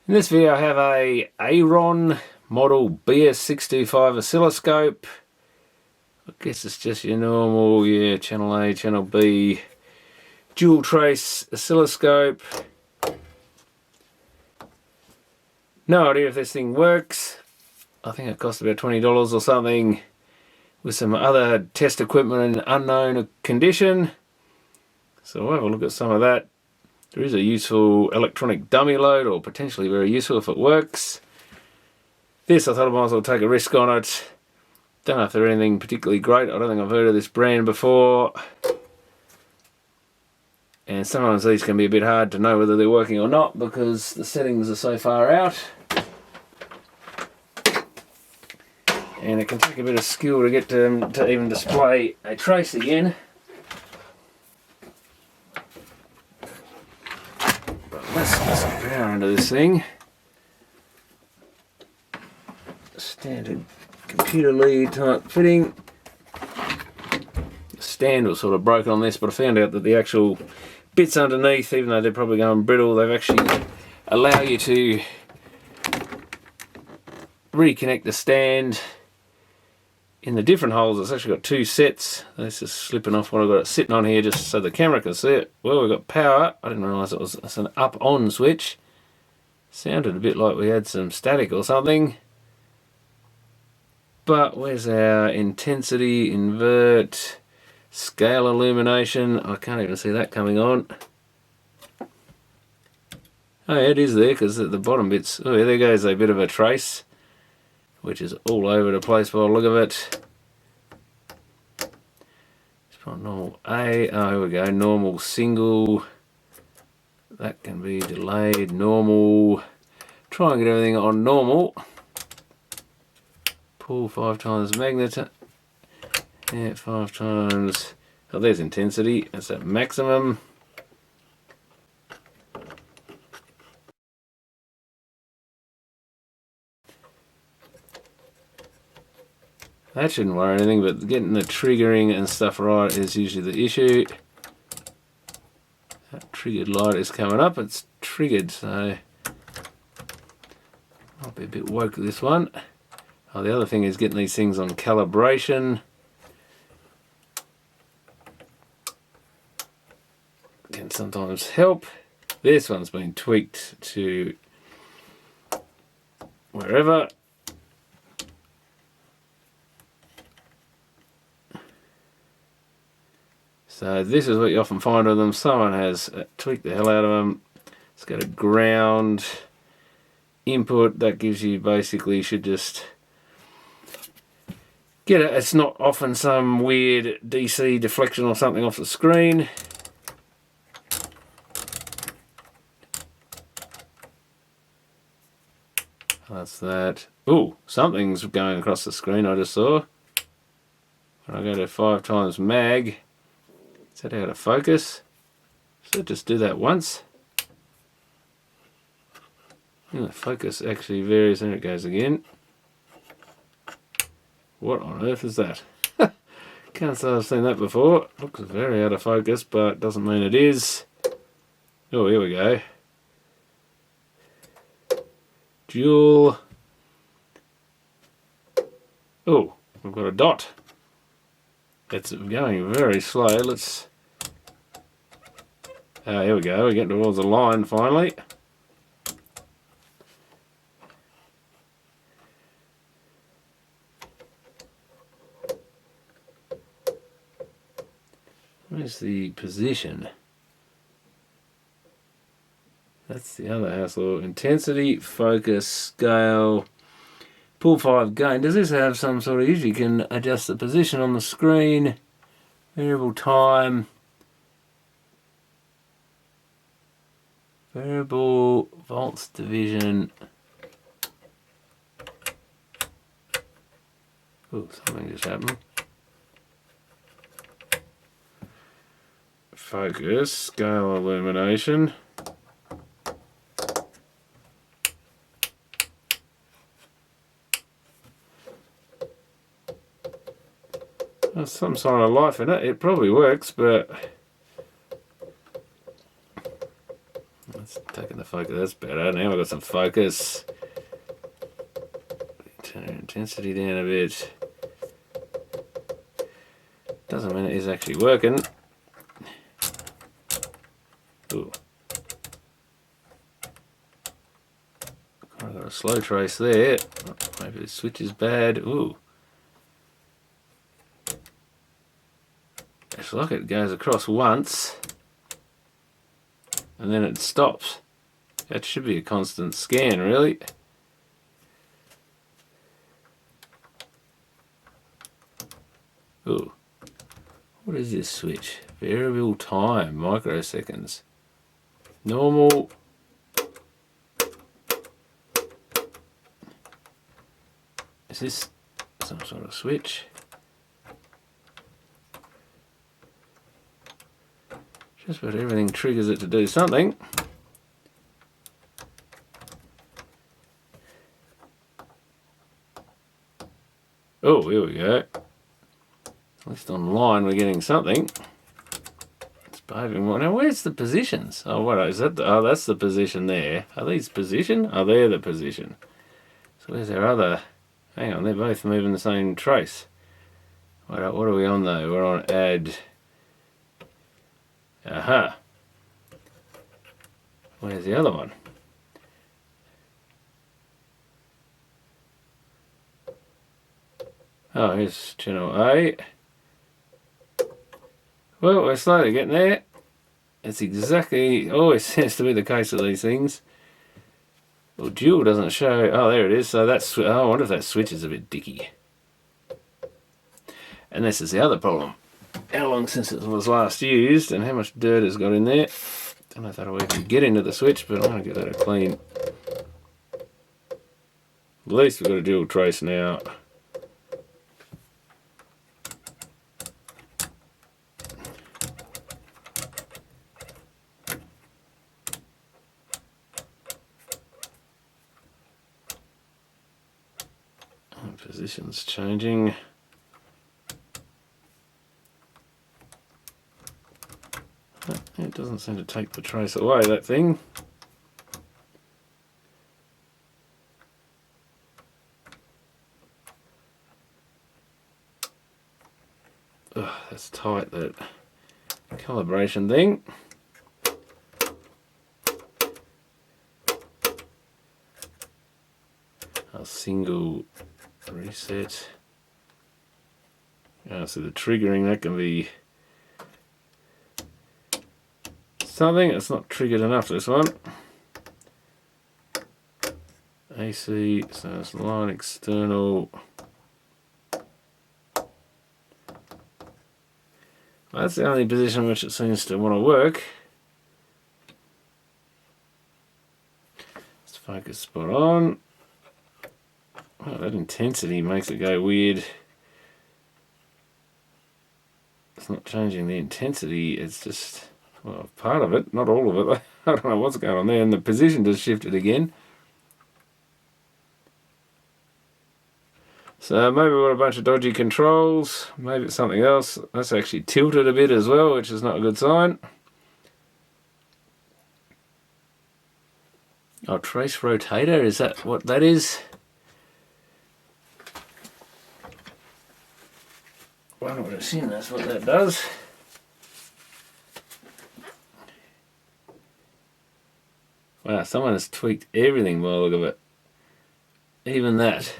In this video I have a Aron model BS625 oscilloscope. I guess it's just your normal, channel A, channel B, dual trace oscilloscope. No idea if this thing works. I think it cost about $20 or something, with some other test equipment in unknown condition. So we'll have a look at some of that. There is a useful electronic dummy load, or potentially very useful if it works. This, I thought I might as well take a risk on it. Don't know if they're anything particularly great. I don't think I've heard of this brand before. And sometimes these can be a bit hard to know whether they're working or not because the settings are so far out. And it can take a bit of skill to get them to even display a trace again. Let's get some power into this thing. Standard computer lead type fitting. The stand was sort of broken on this, but I found out that the actual bits underneath, even though they're probably going brittle, they've actually allow you to reconnect the stand in the different holes. It's actually got two sets. This is slipping off what I've got it sitting on here just so the camera can see it. Well, we've got power. I didn't realise it's an up-on switch. Sounded a bit like we had some static or something. But where's our intensity, invert, scale illumination? I can't even see that coming on. Oh yeah, it is there because at the bottom bits, oh yeah, there goes a bit of a trace, which is all over the place by the look of it. It's not normal A, oh here we go, normal single, that can be delayed, normal, try and get everything on normal. Pull 5 times magnet, yeah, 5 times, oh there's intensity, that's at maximum. That shouldn't worry anything, but getting the triggering and stuff right is usually the issue. That triggered light is coming up, it's triggered, so I'll be a bit woke with this one. Oh, the other thing is getting these things on calibration. Can sometimes help. This one's been tweaked to wherever. So this is what you often find with them. Someone has tweaked the hell out of them. It's got a ground input that gives you basically, you should just get it. It's not often some weird DC deflection or something off the screen. That's that. Oh, something's going across the screen I just saw. When I go to 5 times mag, is that out of focus? So just do that once. And the focus actually varies, and it goes again. What on earth is that? Can't say I've seen that before. Looks very out of focus, but doesn't mean it is. Oh, here we go. Dual. Oh, we've got a dot. It's going very slow. Let's. Here we go. We're getting towards the line finally. Where's the position? That's the other hassle. Intensity, focus, scale, pull 5 gain. Does this have some sort of, usually you can adjust the position on the screen, variable time, variable volts division. Oh, something just happened. Focus, scale illumination. There's some sign of life in it. It probably works, but it's taking the focus. That's better. Now we've got some focus. Turn intensity down a bit. Doesn't mean it is actually working. Ooh. I've got a slow trace there. Maybe the switch is bad. Ooh. It's like it goes across once and then it stops. That should be a constant scan, really. Ooh. What is this switch? Variable time, microseconds. Normal. Is this some sort of switch? Just about everything triggers it to do something. Oh, here we go. At least online we're getting something. It's behaving well. Now where's the positions? Oh, what is that? Oh, that's the position there. Are these position? Oh, they're the position. So where's our other? Hang on, they're both moving the same trace. What are we on though? We're on add. Aha. Where's the other one? Oh, here's channel A. Well, we're slowly getting there. It's exactly, always seems to be the case with these things. Well, dual doesn't show. Oh, there it is. So that's, oh, I wonder if that switch is a bit dicky. And this is the other problem. How long since it was last used and how much dirt has got in there. Don't know if that'll even get into the switch, but I'm going to get that clean. At least we've got a dual trace now. Position's changing. It doesn't seem to take the trace away, that thing. Ugh, that's tight, that calibration thing. A single reset. So the triggering, that can be something. It's not triggered enough, this one. AC, so it's line external. Well, that's the only position which it seems to want to work. Let's focus spot on. Oh, that intensity makes it go weird. It's not changing the intensity, it's just, well, part of it, not all of it. I don't know what's going on there, and the position just shifted again. So maybe we've got a bunch of dodgy controls, maybe it's something else. That's actually tilted a bit as well, which is not a good sign. Oh, trace rotator, is that what that is? I would assume that's what that does. Wow, someone has tweaked everything by the look of it. Even that.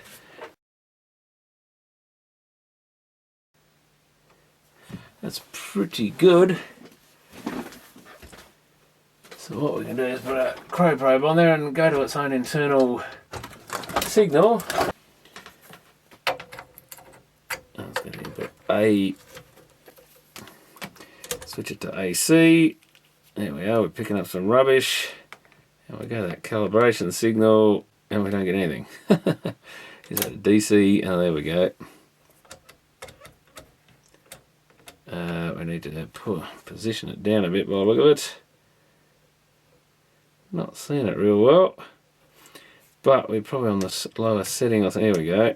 That's pretty good. So what we can do is put a crow probe on there and go to its own internal signal. It's going to input A. Switch it to AC. There we are, we're picking up some rubbish. And we go to that calibration signal and we don't get anything. Is that a DC? Oh, there we go. We need to position it down a bit by the look of it. Not seeing it real well, but we're probably on the lower setting. I think, there we go.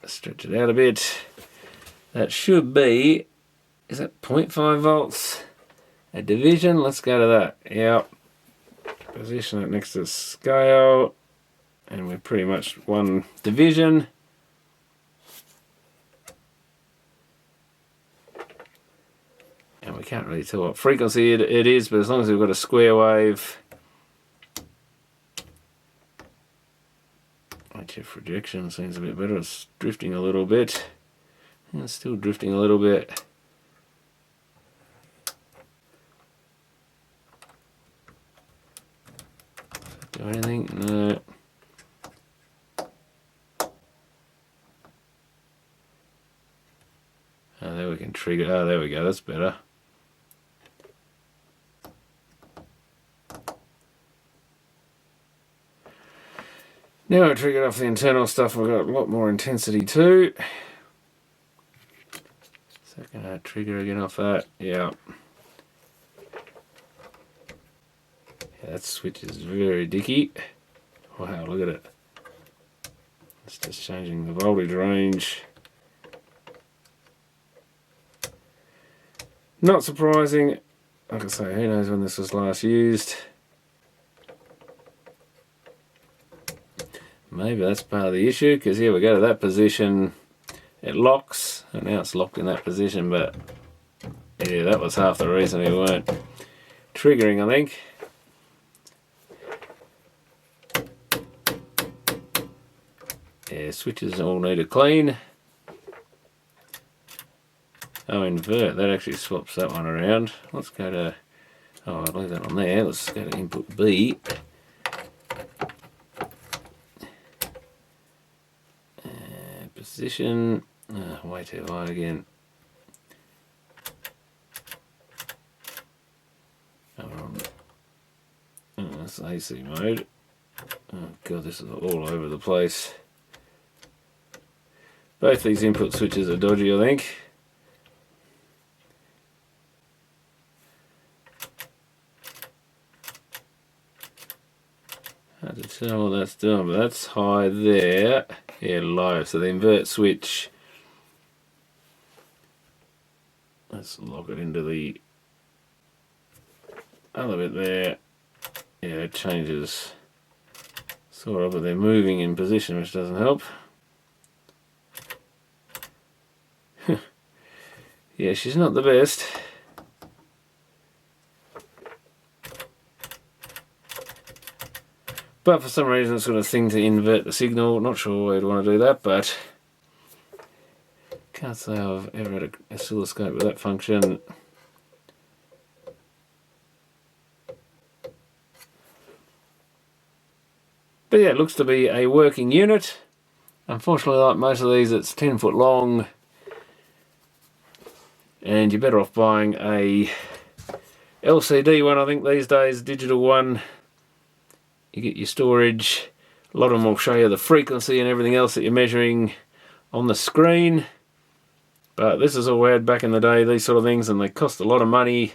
Stretch it out a bit. That should be, is that 0.5 volts a division. Let's go to that. Yep. Position it next to the scale, and we're pretty much one division. And we can't really tell what frequency it is, but as long as we've got a square wave, HF rejection seems a bit better. It's drifting a little bit. It's still drifting a little bit. Do anything? No. Oh, there we can trigger. Oh, there we go. That's better. Now I triggered off the internal stuff, we've got a lot more intensity too. Second trigger again off that. Yeah. That switch is very dicky. Wow, look at it. It's just changing the voltage range. Not surprising. Like I say, who knows when this was last used. Maybe that's part of the issue, because here we go to that position, it locks, and now it's locked in that position, but yeah, that was half the reason we weren't triggering, I think. Yeah, switches all need a clean. Oh, invert, that actually swaps that one around. Let's go to, oh, I'll leave that on there. Let's go to input B. Position, way too high again. That's AC mode. Oh god, this is all over the place. Both these input switches are dodgy, I think. Hard to tell what that's doing, but that's high there. Yeah, low. So the invert switch. Let's lock it into the other bit there. Yeah, it changes sort of, but they're moving in position, which doesn't help. Yeah, she's not the best. But for some reason it's got a thing to invert the signal. Not sure why you'd want to do that, but can't say I've ever had an oscilloscope with that function. But yeah, it looks to be a working unit. Unfortunately, like most of these, it's 10 foot long, and you're better off buying a LCD one, I think, these days, digital one. You get your storage. A lot of them will show you the frequency and everything else that you're measuring on the screen. But this is all we had back in the day, these sort of things, and they cost a lot of money.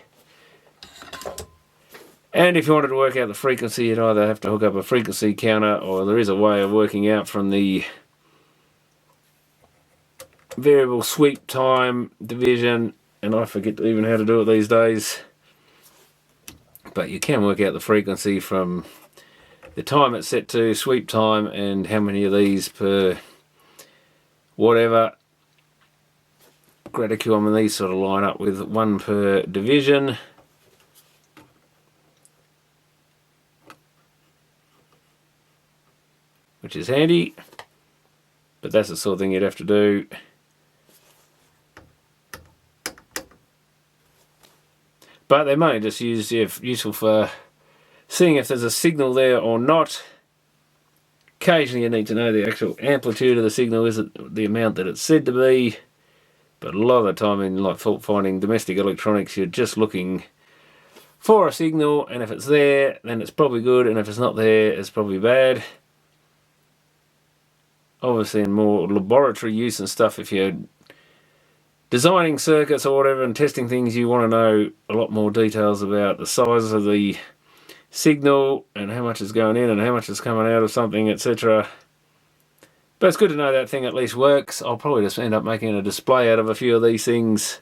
And if you wanted to work out the frequency, you'd either have to hook up a frequency counter, or there is a way of working out from the variable sweep time division, and I forget even how to do it these days. But you can work out the frequency from the time it's set to, sweep time, and how many of these per whatever. Graticule, and these sort of line up with one per division. Which is handy, but that's the sort of thing you'd have to do. But they're mainly just useful for seeing if there's a signal there or not. Occasionally you need to know the actual amplitude of the signal, is it the amount that it's said to be. But a lot of the time in like fault finding domestic electronics, you're just looking for a signal, and if it's there, then it's probably good, and if it's not there, it's probably bad. Obviously in more laboratory use and stuff, if you're designing circuits or whatever and testing things, you want to know a lot more details about the size of the signal and how much is going in and how much is coming out of something, etc. But it's good to know that thing at least works. I'll probably just end up making a display out of a few of these things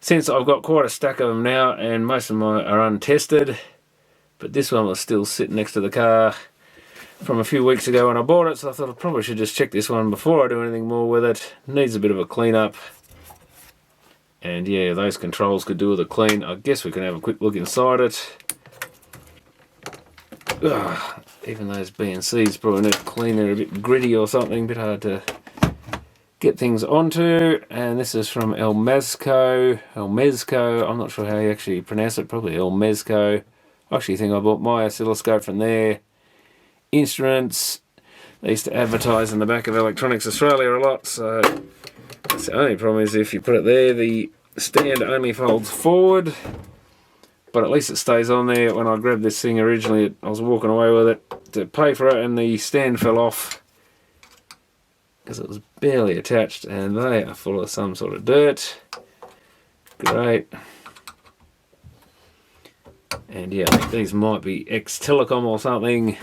since I've got quite a stack of them now, and most of them are untested, but this one was still sitting next to the car from a few weeks ago when I bought it, so I thought I probably should just check this one before I do anything more with it. Needs a bit of a clean up, and yeah, those controls could do with a clean. I guess we can have a quick look inside it. Ugh, even those BNCs probably need clean. They're a bit gritty or something, a bit hard to get things onto. And this is from El Mezco. I'm not sure how you actually pronounce it, probably El Mezco. I actually think I bought my oscilloscope from there. Instruments, they used to advertise in the back of Electronics Australia a lot, so that's the only problem is if you put it there, the stand only folds forward, but at least it stays on there. When I grabbed this thing originally, I was walking away with it to pay for it, and the stand fell off because it was barely attached, and they are full of some sort of dirt. Great. And yeah, I think these might be ex-Telecom or something.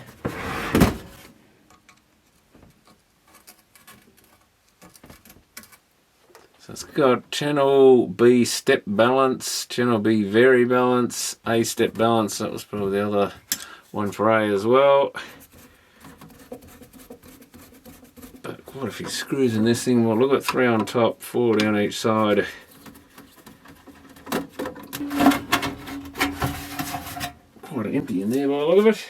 So it's got channel B step balance, channel B vary balance, A step balance. That was probably the other one for A as well. But quite a few screws in this thing. Well, look at 3 on top, 4 down each side. Quite empty in there by the look of it.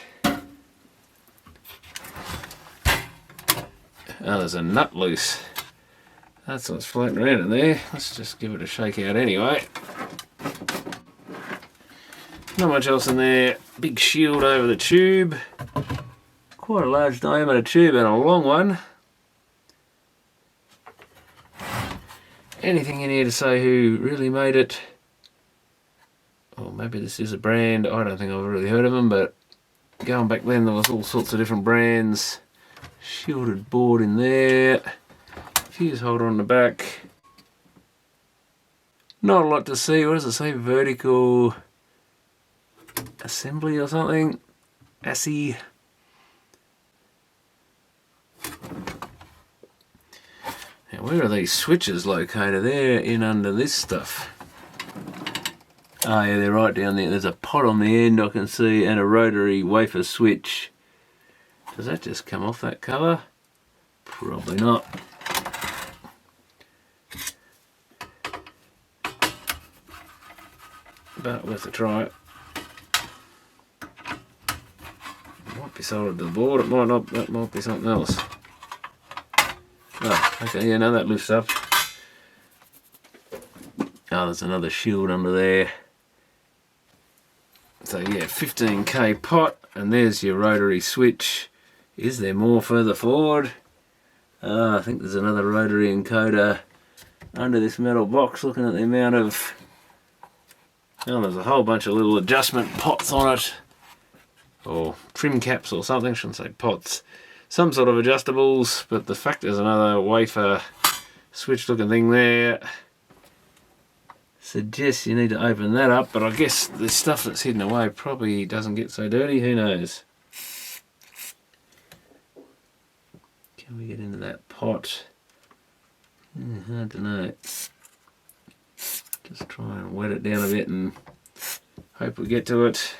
Oh, there's a nut loose. That's what's floating around in there. Let's just give it a shake out anyway. Not much else in there. Big shield over the tube. Quite a large diameter tube and a long one. Anything in here to say who really made it? Or maybe this is a brand. I don't think I've really heard of them, but going back then there was all sorts of different brands. Shielded board in there. Fuse holder on the back. Not a lot to see. What does it say? Vertical assembly or something? ASSI. Now where are these switches located? They're in under this stuff. Oh yeah, they're right down there. There's a pot on the end I can see, and a rotary wafer switch. Does that just come off that cover? Probably not. But worth a try. It might be soldered to the board, it might not, that might be something else. Oh, okay, yeah, no, that lifts up. Oh, there's another shield under there. So yeah, 15K pot, and there's your rotary switch. Is there more further forward? I think there's another rotary encoder under this metal box, looking at the amount of... Oh, there's a whole bunch of little adjustment pots on it. Or trim caps or something, shouldn't say pots. Some sort of adjustables, but the fact there's another wafer switch looking thing there suggests you need to open that up, but I guess the stuff that's hidden away probably doesn't get so dirty, who knows. Can we get into that pot? I don't know. Just try and wet it down a bit and hope we get to it.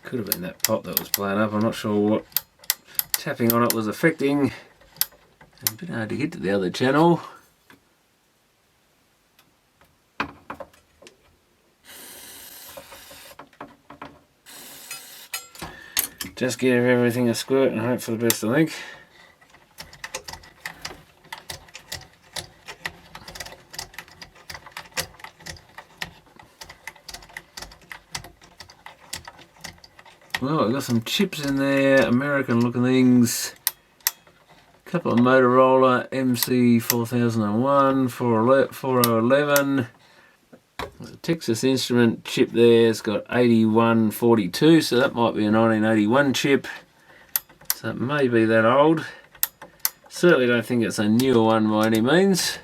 Could have been that pot that was playing up. I'm not sure what tapping on it was affecting. A bit hard to get to the other channel. Just give everything a squirt and hope for the best, I think. Well, we've got some chips in there, American looking things. A couple of Motorola MC4001, 4011. There's a Texas Instrument chip there, it's got 8142, so that might be a 1981 chip. So it may be that old. Certainly don't think it's a newer one by any means.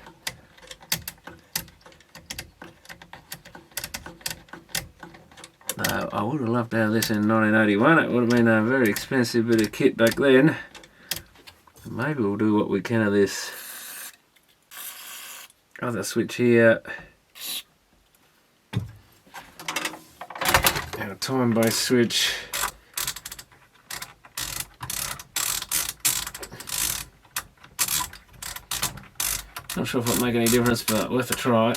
would have loved to have this in 1981. It would have been a very expensive bit of kit back then. Maybe we'll do what we can of this other switch here. Our time-based switch. Not sure if it'll make any difference, but worth a try.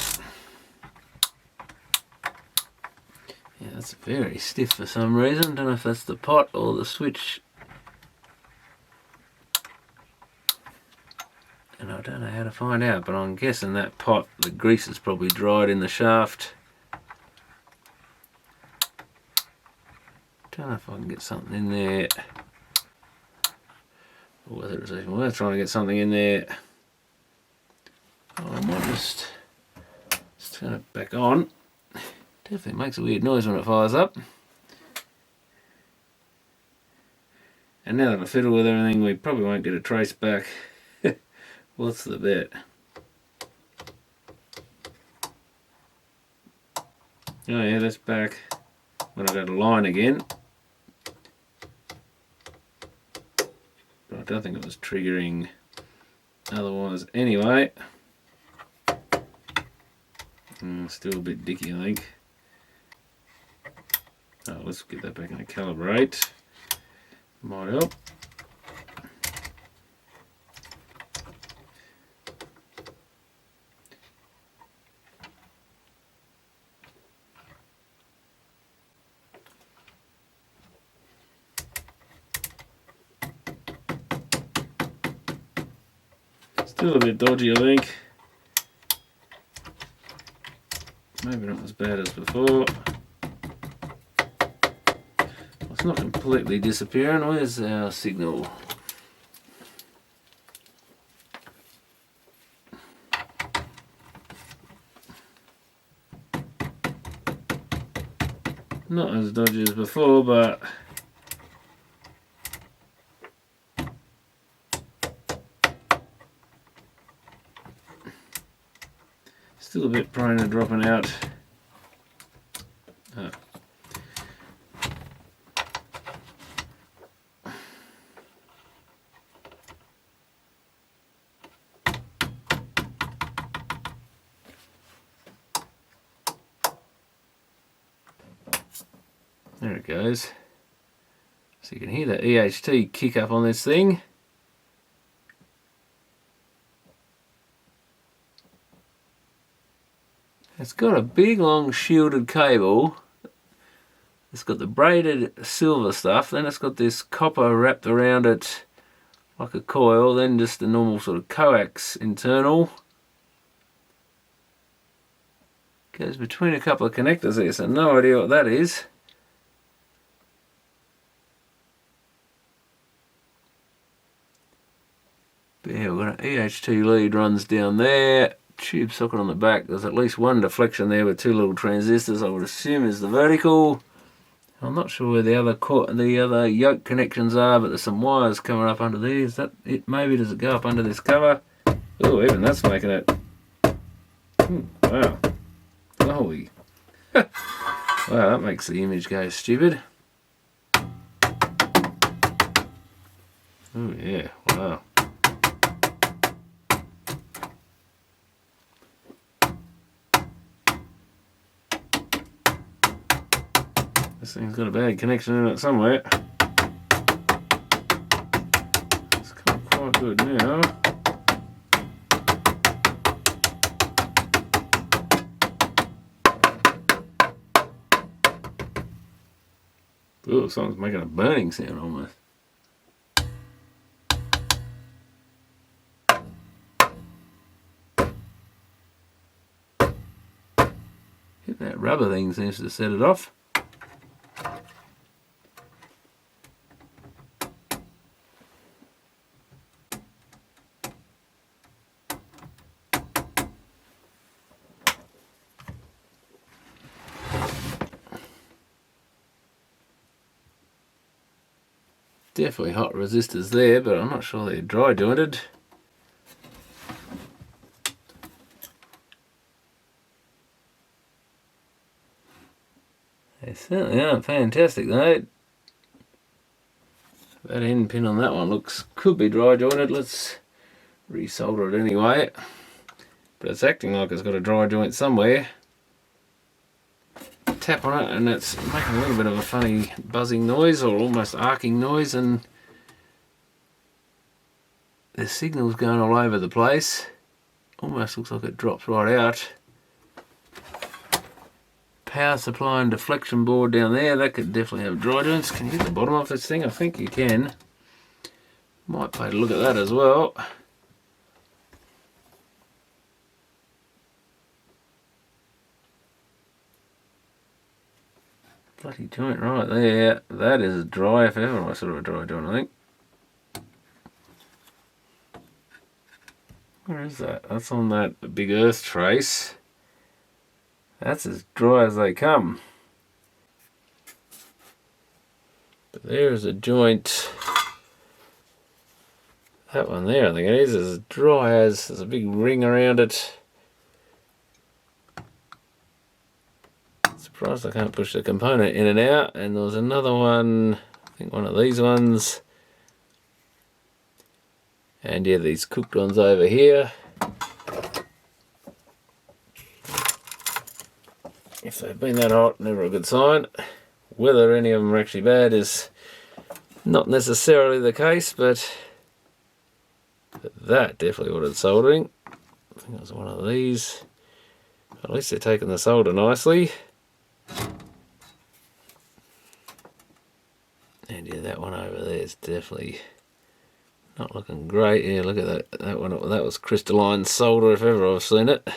Yeah, that's very stiff for some reason. Don't know if that's the pot or the switch. And I don't know how to find out, but I'm guessing that pot, the grease is probably dried in the shaft. Don't know if I can get something in there, or whether it's even worth trying to get something in there. I might just turn it back on. Definitely makes a weird noise when it fires up. And now that I fiddle with everything, we probably won't get a trace back. What's the bet? Oh yeah, that's back when I go to line again. But I don't think it was triggering otherwise anyway. Still a bit dicky, I think. Oh, let's get that back in a calibrate. Might help. Still a bit dodgy, I think. Maybe not as bad as before. It's not completely disappearing. Where's our signal? Not as dodgy as before, but still a bit prone to dropping out. There it goes. So you can hear the EHT kick up on this thing. It's got a big long shielded cable. It's got the braided silver stuff, then it's got this copper wrapped around it like a coil, then just the normal sort of coax internal. Goes between a couple of connectors there, so no idea what that is. But yeah, we've got an EHT lead runs down there. Tube socket on the back. There's at least one deflection there with two little transistors. I would assume is the vertical. I'm not sure where the other yoke connections are, but there's some wires coming up under there. Is that it? Maybe does it go up under this cover? Oh, even that's making it. Wow. Holy. Wow, that makes the image go stupid. Oh yeah, wow. This thing's got a bad connection in it somewhere. It's come quite good now. Oh, something's making a burning sound almost. That rubber thing seems to set it off. Definitely hot resistors there, but I'm not sure they're dry jointed. They certainly aren't fantastic though. That end pin on that one could be dry jointed. Let's resolder it anyway. But it's acting like it's got a dry joint somewhere. Tap on it and it's making a little bit of a funny buzzing noise or almost arcing noise, and the signal's going all over the place. Almost looks like it drops right out. Power supply and deflection board down there, that could definitely have dry joints. Can you get the bottom off this thing? I think you can. Might take a look at that as well. Bloody joint right there. That is dry if ever I saw a dry joint, I think. Where is that? That's on that big earth trace. That's as dry as they come. But there's a joint. That one there, I think it is as dry as, there's a big ring around it. Surprised I can't push the component in and out. And there was another one, I think one of these ones. And yeah, these cooked ones over here. If they've been that hot, never a good sign. Whether any of them are actually bad is not necessarily the case, but that definitely wanted soldering. I think it was one of these. At least they're taking the solder nicely. And yeah, that one over there is definitely not looking great. Yeah, look at that. That one, that was crystalline solder if ever I've seen it.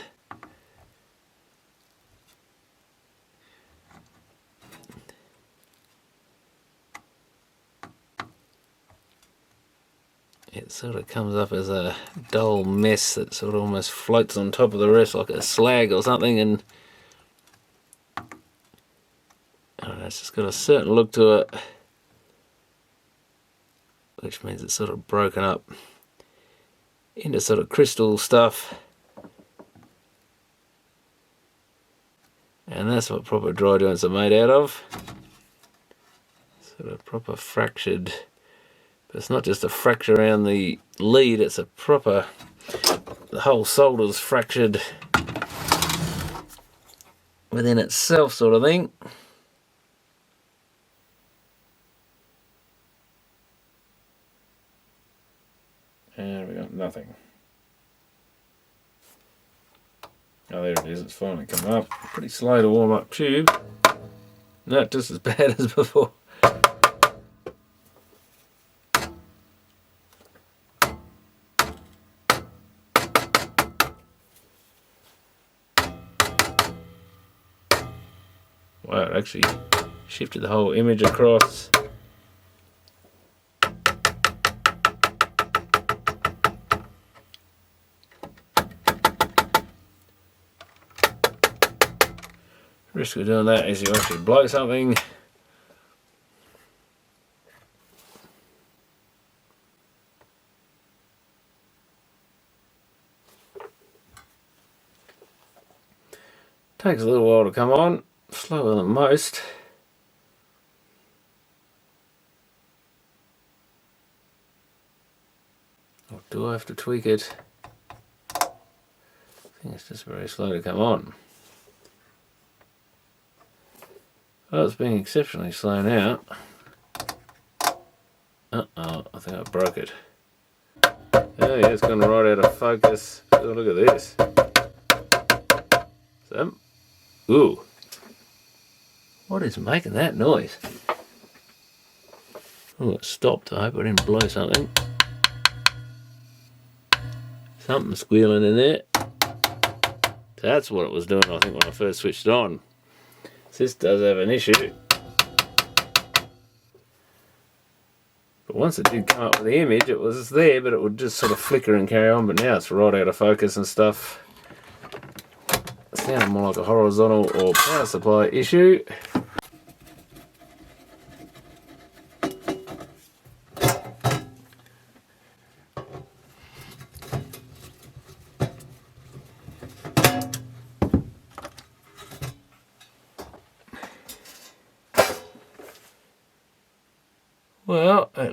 It sort of comes up as a dull mess that sort of almost floats on top of the rest like a slag or something, and I don't know, it's just got a certain look to it, which means it's sort of broken up into sort of crystal stuff, and that's what proper dry joints are made out of. Sort of proper fractured. It's not just a fracture around the lead, it's a proper, the whole solder's fractured within itself sort of thing. And we got nothing. Oh, there it is, it's finally come up. Pretty slow to warm up tube. Not just as bad as before. Wow, it actually shifted the whole image across. Risk of doing that is you actually blow something. Takes a little while to come on. Slower than most. Or do I have to tweak it? I think it's just very slow to come on. Oh, it's being exceptionally slow now. Uh-oh, I think I broke it. Oh yeah, it's gone right out of focus. Oh, look at this. So, ooh. What is making that noise? Oh, it stopped. I hope I didn't blow something. Something squealing in there. That's what it was doing, I think, when I first switched it on. This does have an issue. But once it did come up with the image, it was there, but it would just sort of flicker and carry on. But now it's right out of focus and stuff. It sounded more like a horizontal or power supply issue.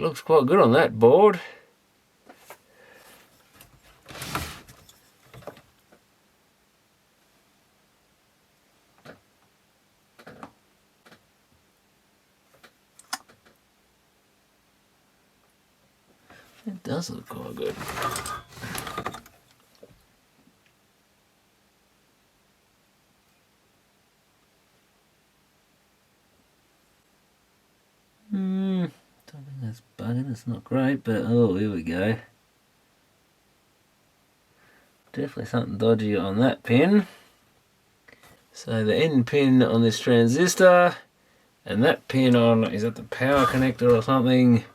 That looks quite good on that board. It does look quite good. Don't think that's bugging, it's not great, but oh, here we go. Definitely something dodgy on that pin. So the end pin on this transistor, and that pin on, is that the power connector or something?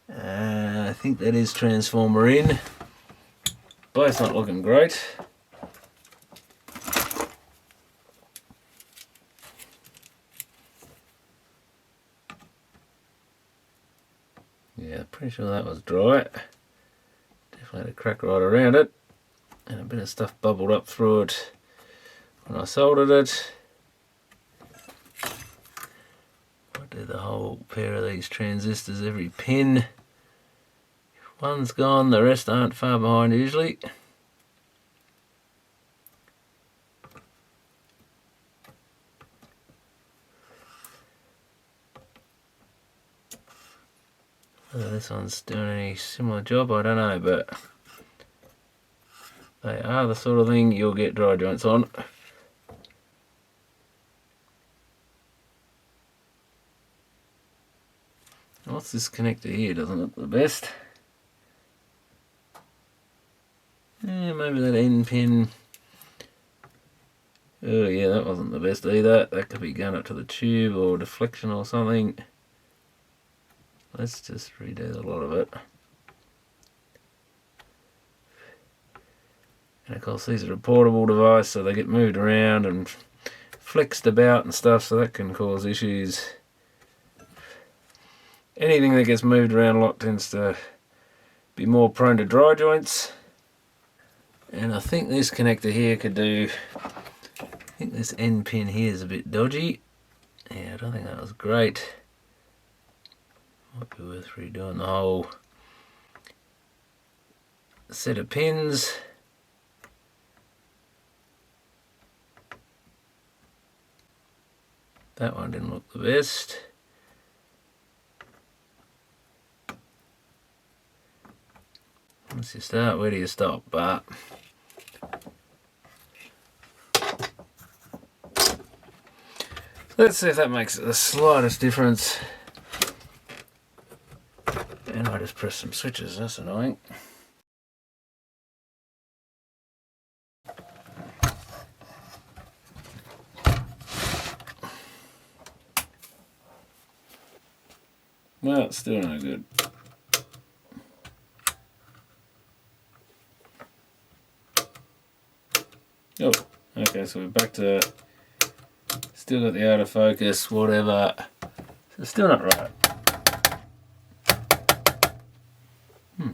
I think that is transformer in. Both not looking great. Yeah, pretty sure that was dry. Definitely had a crack right around it. And a bit of stuff bubbled up through it when I soldered it. I do the whole pair of these transistors every pin. If one's gone, the rest aren't far behind usually. Whether this one's doing any similar job, I don't know, but they are the sort of thing you'll get dry joints on. What's this connector here? Doesn't look the best. Yeah, maybe that end pin. Oh yeah, that wasn't the best either. That could be going up to the tube or deflection or something. Let's just redo the lot of it. And of course these are a portable device, so they get moved around and flexed about and stuff, so that can cause issues. Anything that gets moved around a lot tends to be more prone to dry joints. And I think this connector here could do, I think this end pin here is a bit dodgy. Yeah, I don't think that was great. Might be worth redoing the whole set of pins. That one didn't look the best. Once you start, where do you stop? But let's see if that makes the slightest difference. And I just press some switches, that's annoying. Well, it's still no good. Oh, okay, so we're back to, still got the out of focus, whatever. So still not right.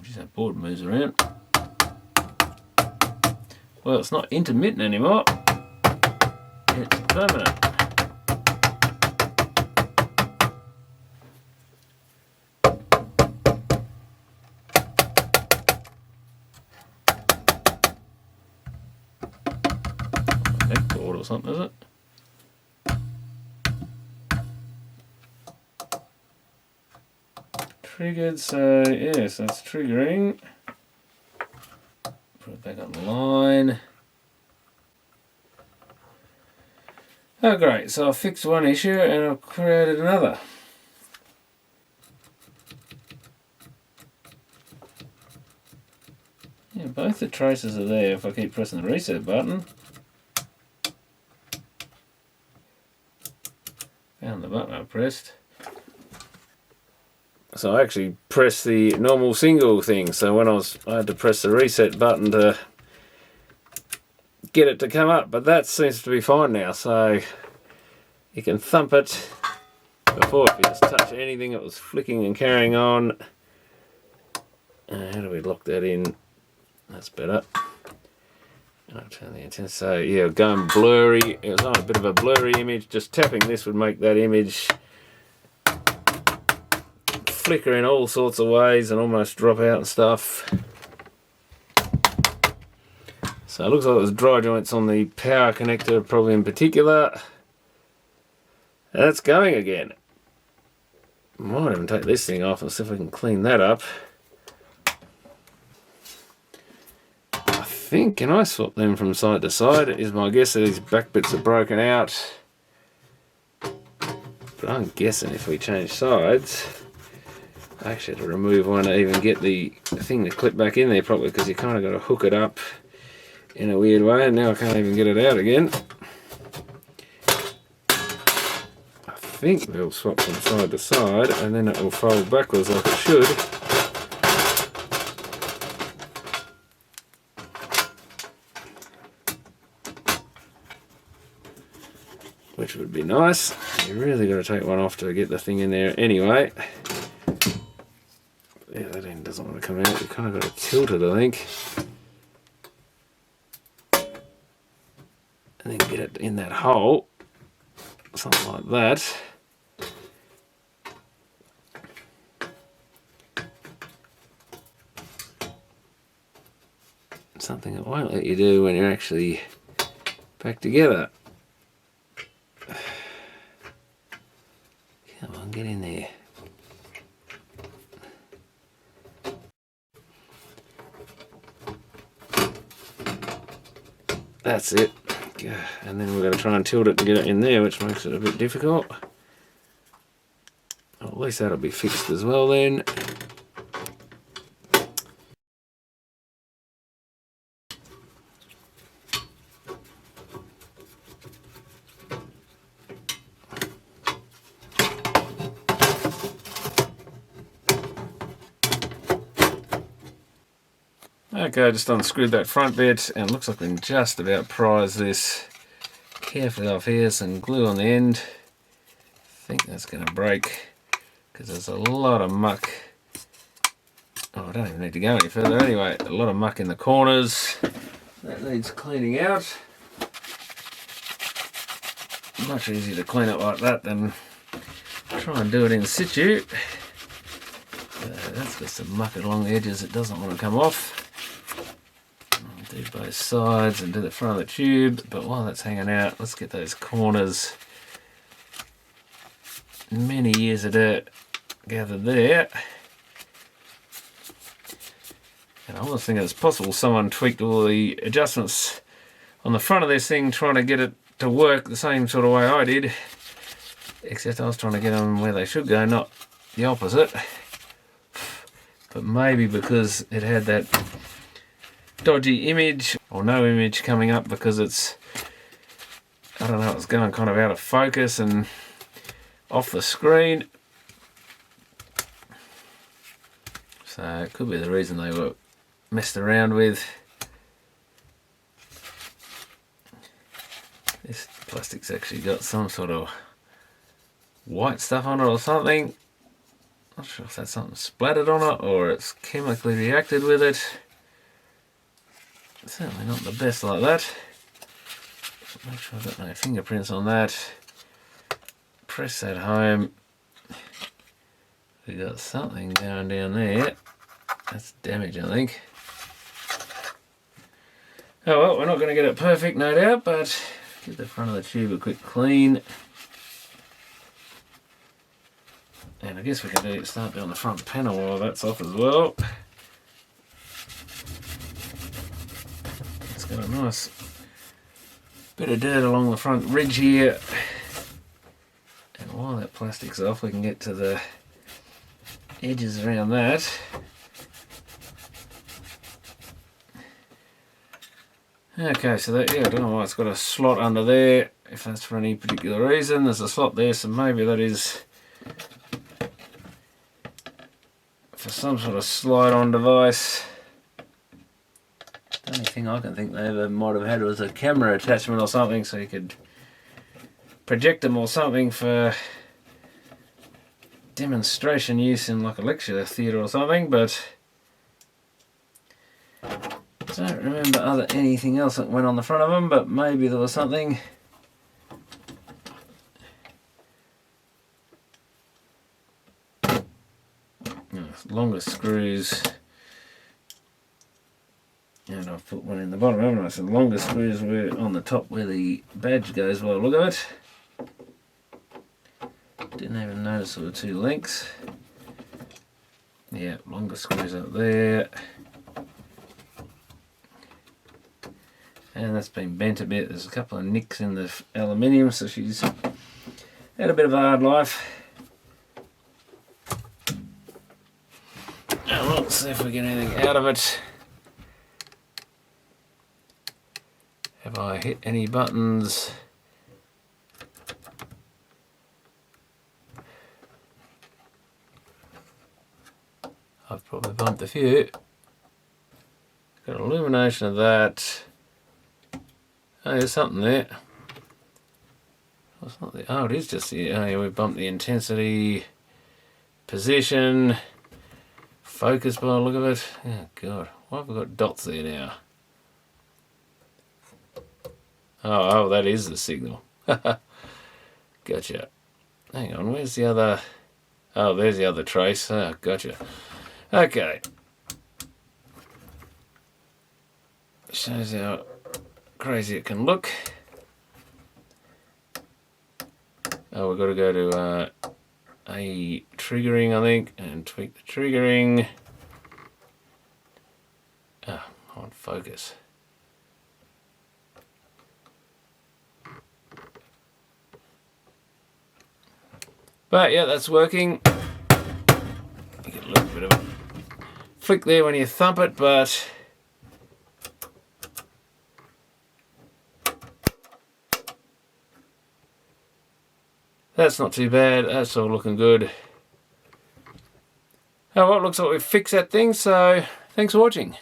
Geez, that board moves around. Well, it's not intermittent anymore. It's permanent. Neck board or something, is it? Triggered, so yes, that's triggering. Put it back on the line. Oh great, so I've fixed one issue and I've created another. Yeah, both the traces are there if I keep pressing the reset button. Found the button I pressed. So I actually pressed the normal single thing, so when I had to press the reset button to get it to come up, but that seems to be fine now, so you can thump it. Before, if you just touch anything, it was flicking and carrying on. How do we lock that in? That's better. And I'll turn the intensity, so yeah, going blurry. It was on a bit of a blurry image. Just tapping this would make that image flicker in all sorts of ways and almost drop out and stuff. So it looks like there's dry joints on the power connector, probably in particular. That's going again. Might even take this thing off and see if we can clean that up. I think, can I swap them from side to side? Is my guess that these back bits are broken out. But I'm guessing if we change sides, I actually had to remove one to even get the thing to clip back in there properly, because you kind of got to hook it up in a weird way, and now I can't even get it out again. I think we'll swap from side to side and then it will fold backwards like it should. Which would be nice. You really got to take one off to get the thing in there anyway. Yeah, that end doesn't want to come out. You kind of got to tilt it, I think. And then get it in that hole. Something like that. Something it won't let you do when you're actually back together. Come on, get in there. That's it. And then we're going to try and tilt it to get it in there, which makes it a bit difficult. Well, at least that'll be fixed as well then. Okay, just unscrewed that front bit, and it looks like we can just about prise this carefully off here. Some glue on the end. I think that's going to break because there's a lot of muck. Oh, I don't even need to go any further anyway. A lot of muck in the corners. That needs cleaning out. Much easier to clean it like that than try and do it in situ. That's got some muck along the edges. It doesn't want to come off. Do both sides and do the front of the tube, but while that's hanging out, let's get those corners. Many years of dirt gathered there. And I was thinking it's possible someone tweaked all the adjustments on the front of this thing, trying to get it to work the same sort of way I did, except I was trying to get them where they should go, not the opposite. But maybe because it had that dodgy image or no image coming up because it's, I don't know, it's going kind of out of focus and off the screen. So it could be the reason they were messed around with. This plastic's actually got some sort of white stuff on it or something. Not sure if that's something splattered on it or it's chemically reacted with it. Certainly not the best like that. Make sure I've got no fingerprints on that. Press that home. We got something going down there. That's damage, I think. Oh well, we're not going to get it perfect, no doubt, but give the front of the tube a quick clean. And I guess we can start down the front panel while that's off as well. Got a nice bit of dirt along the front ridge here, and while that plastic's off we can get to the edges around that. Okay, so that, yeah, I don't know why it's got a slot under there, if that's for any particular reason. There's a slot there, so maybe that is for some sort of slide-on device. The only thing I can think they ever might have had was a camera attachment or something, so you could project them or something for demonstration use in like a lecture theatre or something, but I don't remember anything else that went on the front of them, but maybe there was something. longer screws, and I've put one in the bottom, haven't I? So the longer screws were on the top where the badge goes by the look of it. Didn't even notice there were two lengths. Yeah, longer screws up there. And that's been bent a bit. There's a couple of nicks in the aluminium, so she's had a bit of a hard life. Now let's see if we get anything out of it. Have I hit any buttons? I've probably bumped a few. Got illumination of that. Oh, there's something there. It's not the, oh, it is just the, oh yeah, we bumped the intensity, position, focus by the look of it. Oh god, why have we got dots there now? Oh, that is the signal. Gotcha. Hang on, where's the other? Oh, there's the other trace. Oh, gotcha. Okay. Shows how crazy it can look. Oh, we've got to go to a triggering, I think, and tweak the triggering. Ah, I want focus. But yeah, that's working. You get a little bit of a flick there when you thump it, but that's not too bad. That's all looking good. Oh, well, it looks like we've fixed that thing, so thanks for watching.